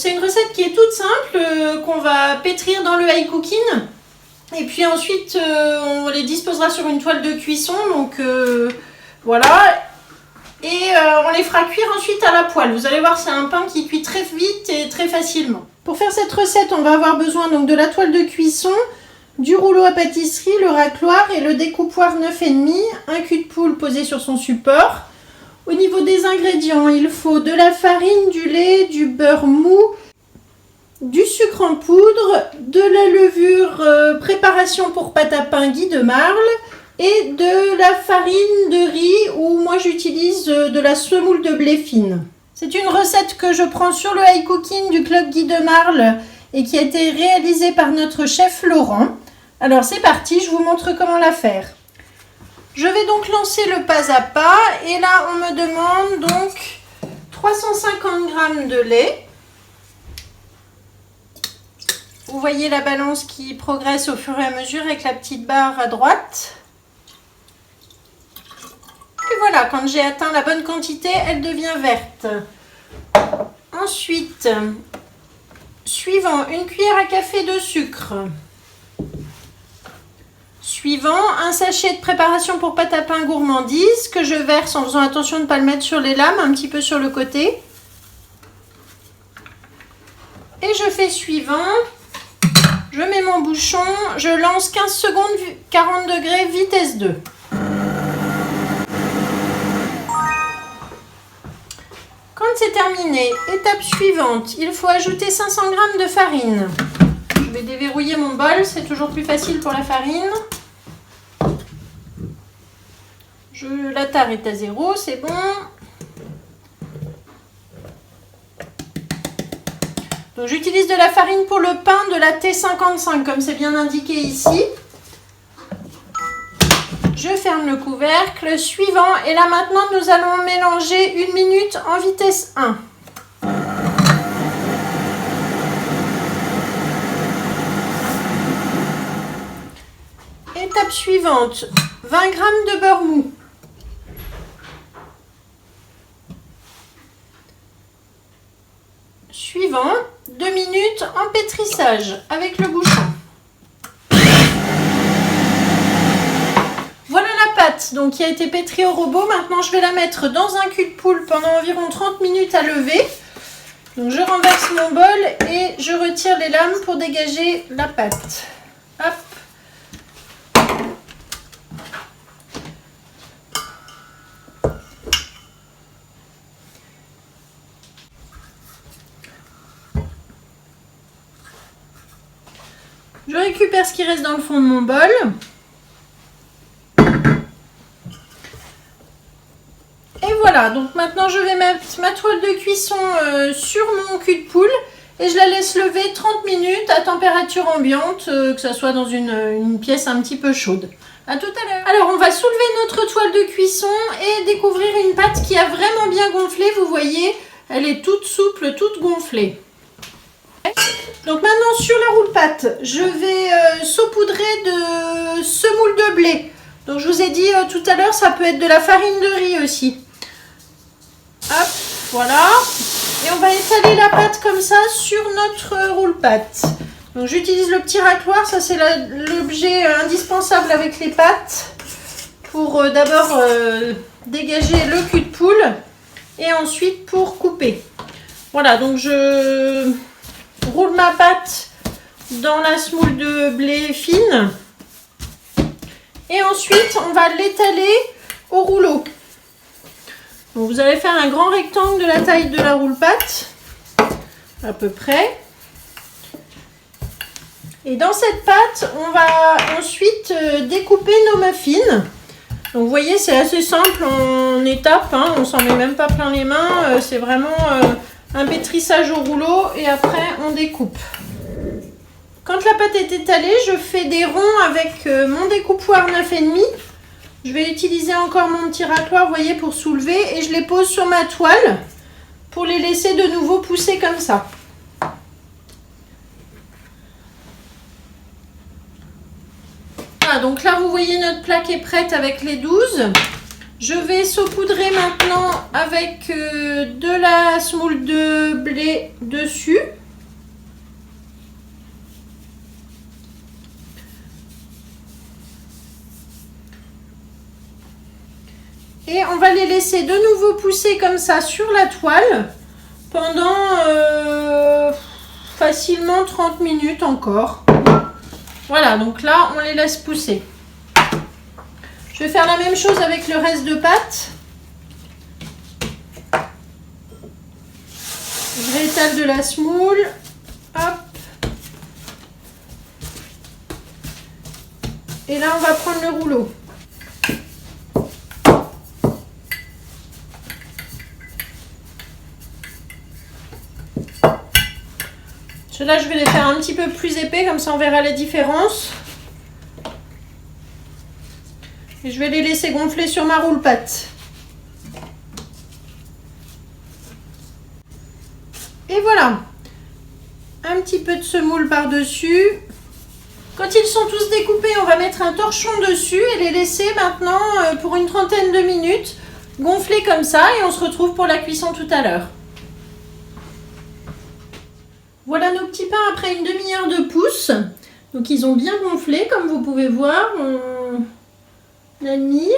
c'est une recette qui est toute simple, qu'on va pétrir dans le high cooking. Et puis ensuite, on les disposera sur une toile de cuisson. Donc voilà. Et on les fera cuire ensuite à la poêle. Vous allez voir, c'est un pain qui cuit très vite et très facilement. Pour faire cette recette, on va avoir besoin donc de la toile de cuisson, du rouleau à pâtisserie, le racloir et le découpoir 9,5, un cul de poule posé sur son support. Au niveau des ingrédients, il faut de la farine, du lait, du beurre mou, du sucre en poudre, de la levure préparation pour pâte à pain Guy de Marle et de la farine de riz ou moi j'utilise de la semoule de blé fine. C'est une recette que je prends sur le high cooking du club Guy de Marle et qui a été réalisée par notre chef Laurent. Alors c'est parti, je vous montre comment la faire. Je vais donc lancer le pas à pas et là on me demande donc 350 g de lait. Vous voyez la balance qui progresse au fur et à mesure avec la petite barre à droite. Et voilà, quand j'ai atteint la bonne quantité, elle devient verte. Ensuite, suivant, une cuillère à café de sucre. Suivant, un sachet de préparation pour pâte à pain gourmandise que je verse en faisant attention de ne pas le mettre sur les lames, un petit peu sur le côté. Et je fais suivant. Je mets mon bouchon, je lance 15 secondes, 40 degrés, vitesse 2. Quand c'est terminé, étape suivante, il faut ajouter 500 g de farine. Je vais déverrouiller mon bol, c'est toujours plus facile pour la farine. La tare est à 0, c'est bon. Donc j'utilise de la farine pour le pain de la T55, comme c'est bien indiqué ici. Je ferme le couvercle. Suivant, et là maintenant nous allons mélanger 1 minute en vitesse 1. Étape suivante, 20 g de beurre mou. Suivant, 2 minutes en pétrissage avec le bouchon. Voilà la pâte donc, qui a été pétrie au robot. Maintenant, je vais la mettre dans un cul de poule pendant environ 30 minutes à lever. Donc, je renverse mon bol et je retire les lames pour dégager la pâte. Hop. Je récupère ce qui reste dans le fond de mon bol. Et voilà, donc maintenant je vais mettre ma toile de cuisson sur mon cul de poule et je la laisse lever 30 minutes à température ambiante, que ce soit dans une pièce un petit peu chaude. A tout à l'heure. Alors on va soulever notre toile de cuisson et découvrir une pâte qui a vraiment bien gonflé. Vous voyez, elle est toute souple, toute gonflée. Donc maintenant sur la roule-pâte, je vais saupoudrer de semoule de blé. Donc je vous ai dit tout à l'heure, ça peut être de la farine de riz aussi. Hop, voilà. Et on va étaler la pâte comme ça sur notre roule-pâte. Donc j'utilise le petit racloir, ça c'est l'objet indispensable avec les pâtes. Pour d'abord dégager le cul de poule et ensuite pour couper. Voilà, donc je roule ma pâte dans la semoule de blé fine et ensuite on va l'étaler au rouleau. Donc vous allez faire un grand rectangle de la taille de la roule-pâte à peu près et dans cette pâte on va ensuite découper nos muffins. Donc vous voyez, c'est assez simple en étapes, hein, on s'en met même pas plein les mains, c'est vraiment un pétrissage au rouleau et après on découpe. Quand la pâte est étalée, je fais des ronds avec mon découpoir 9,5. Je vais utiliser encore mon petit racloir, vous voyez, pour soulever et je les pose sur ma toile pour les laisser de nouveau pousser comme ça. Voilà, donc là vous voyez notre plaque est prête avec les 12. Je vais saupoudrer maintenant avec de la semoule de blé dessus. Et on va les laisser de nouveau pousser comme ça sur la toile pendant facilement 30 minutes encore. Voilà, donc là, on les laisse pousser. Je vais faire la même chose avec le reste de pâte. Je réétale de la semoule. Hop. Et là, on va prendre le rouleau. Ceux-là, je vais les faire un petit peu plus épais, comme ça on verra les différences. Et je vais les laisser gonfler sur ma roule-pâte. Et voilà. Un petit peu de semoule par-dessus. Quand ils sont tous découpés, on va mettre un torchon dessus et les laisser maintenant pour une trentaine de minutes gonfler comme ça. Et on se retrouve pour la cuisson tout à l'heure. Voilà nos petits pains après une demi-heure de pousse. Donc ils ont bien gonflé comme vous pouvez voir. On admire.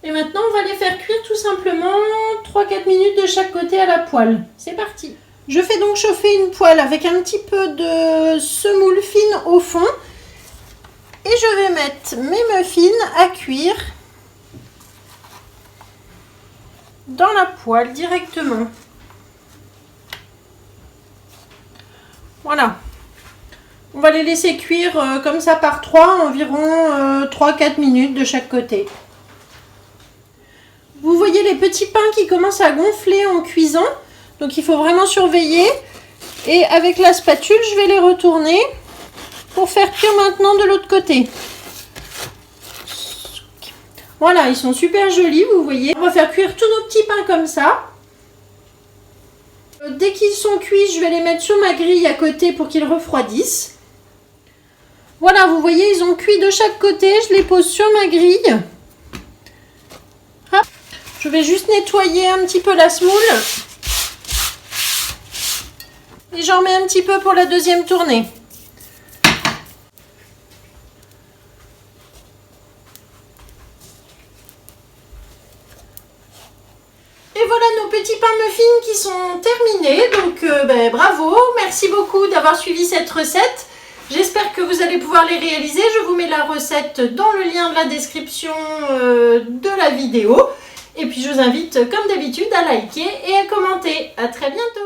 Et maintenant on va les faire cuire tout simplement 3-4 minutes de chaque côté à la poêle. C'est parti. Je fais donc chauffer une poêle avec un petit peu de semoule fine au fond. Et je vais mettre mes muffins à cuire dans la poêle directement. Voilà, on va les laisser cuire comme ça par 3, environ 3-4 minutes de chaque côté. Vous voyez les petits pains qui commencent à gonfler en cuisant, donc il faut vraiment surveiller. Et avec la spatule, je vais les retourner pour faire cuire maintenant de l'autre côté. Voilà, ils sont super jolis, vous voyez. On va faire cuire tous nos petits pains comme ça. Dès qu'ils sont cuits, je vais les mettre sur ma grille à côté pour qu'ils refroidissent. Voilà, vous voyez, ils ont cuit de chaque côté. Je les pose sur ma grille. Hop. Je vais juste nettoyer un petit peu la semoule. Et j'en mets un petit peu pour la deuxième tournée. Et voilà nos petits pains muffins qui sont terminés. Donc bravo, merci beaucoup d'avoir suivi cette recette. J'espère que vous allez pouvoir les réaliser. Je vous mets la recette dans le lien de la description de la vidéo. Et puis je vous invite comme d'habitude à liker et à commenter. À très bientôt.